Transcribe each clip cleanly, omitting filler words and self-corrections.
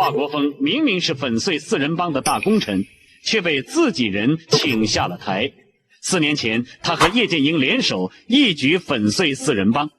華國鋒明明是粉碎四人幫的大功臣，卻被自己人請下了台。4年前，他和葉劍英聯手，一舉粉碎四人幫，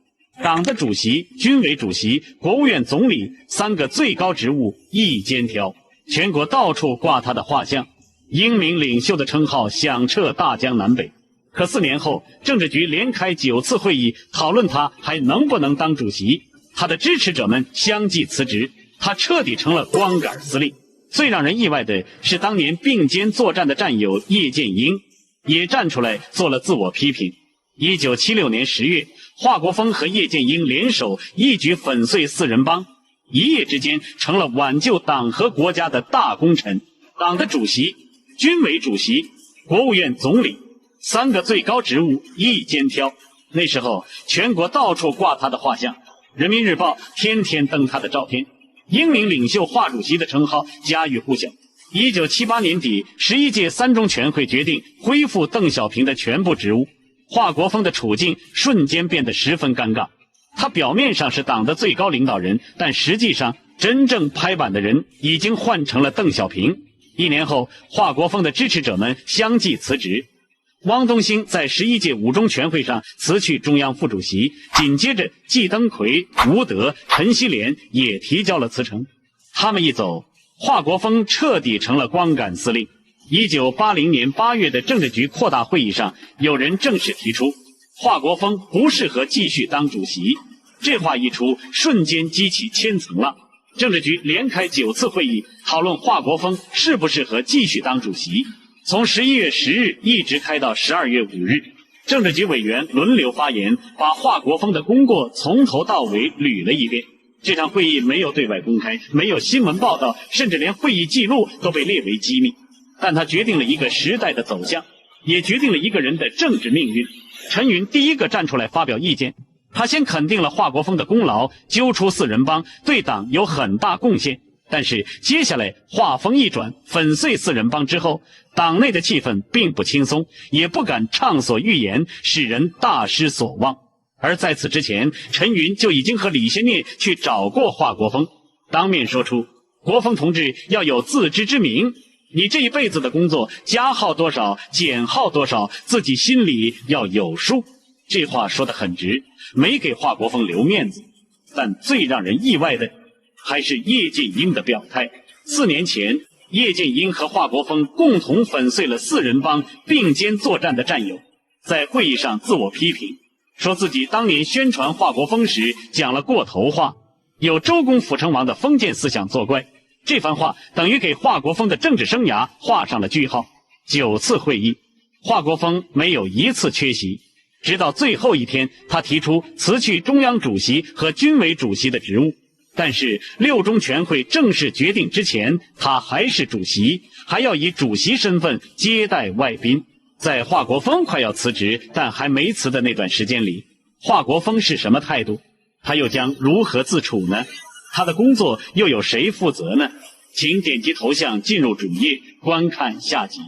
黨的主席、軍委主席、國務院總理3個最高職務一肩挑，全國到處掛他的畫像，英明領袖的稱號響徹大江南北。可4年後，政治局連開9次會議，討論他還能不能當主席。他的支持者們相繼辭職，他徹底成了光杆司令。最讓人意外的是，當年并肩作戰的戰友葉劍英也站出來做了自我批評。1976年10月，華國鋒和葉劍英聯手，一舉粉碎四人幫，一夜之間成了挽救黨和國家的大功臣。黨的主席、軍委主席、國務院總理3個最高職務一肩挑。那時候，全國到處掛他的畫像，人民日報天天登他的照片。英明領袖華主席的稱號家喻戶曉。1978年底，11屆3中全會決定恢復鄧小平的全部職務，華國鋒的處境瞬間變得十分尷尬。他表面上是黨的最高領導人，但實際上真正拍板的人已經換成了鄧小平。1年後，華國鋒的支持者們相繼辭職。汪東興在11屆5中全會上辭去中央副主席，緊接着季登奎、吳德、陳錫聯也提交了辭呈。他們一走，華國鋒徹底成了光杆司令。1980年8月的政治局擴大會議上，有人正式提出華國鋒不適合繼續當主席。這話一出，瞬間激起千層浪。政治局連開9次會議，討論華國鋒適不適合繼續當主席。從11月10日一直開到12月5日，政治局委員輪流發言，把華國鋒的功過從頭到尾捋了一遍。這場會議沒有對外公開，沒有新聞報道，甚至連會議記錄都被列為機密。但它決定了一個時代的走向，也決定了一個人的政治命運。陳雲第一個站出來發表意見，他先肯定了華國鋒的功勞，揪出四人幫，對黨有很大貢獻。但是接下來話鋒一轉，粉碎四人幫之後，黨內的氣氛並不輕鬆，也不敢暢所欲言，使人大失所望。而在此之前，陳雲就已經和李先念去找過華國鋒，當面說出國鋒同志要有自知之明，你這一輩子的工作加號多少減號多少，自己心裡要有數。這話說得很直，沒給華國鋒留面子。但最讓人意外的還是葉劍英的表態。4年前，葉劍英和華國鋒共同粉碎了四人幫並肩作戰的戰友，在會議上自我批評，說自己當年宣傳華國鋒時講了過頭話，有周公撫成王的封建思想作怪。這番話等於給華國鋒的政治生涯畫上了句號。9次會議，華國鋒沒有一次缺席，直到最後一天，他提出辭去中央主席和軍委主席的職務。但是6中全會正式決定之前，他還是主席，還要以主席身份接待外賓。在華國鋒快要辭職但還沒辭的那段時間裡，華國鋒是什麼態度？他又將如何自處呢？他的工作又有誰負責呢？請點擊頭像進入主頁觀看下集。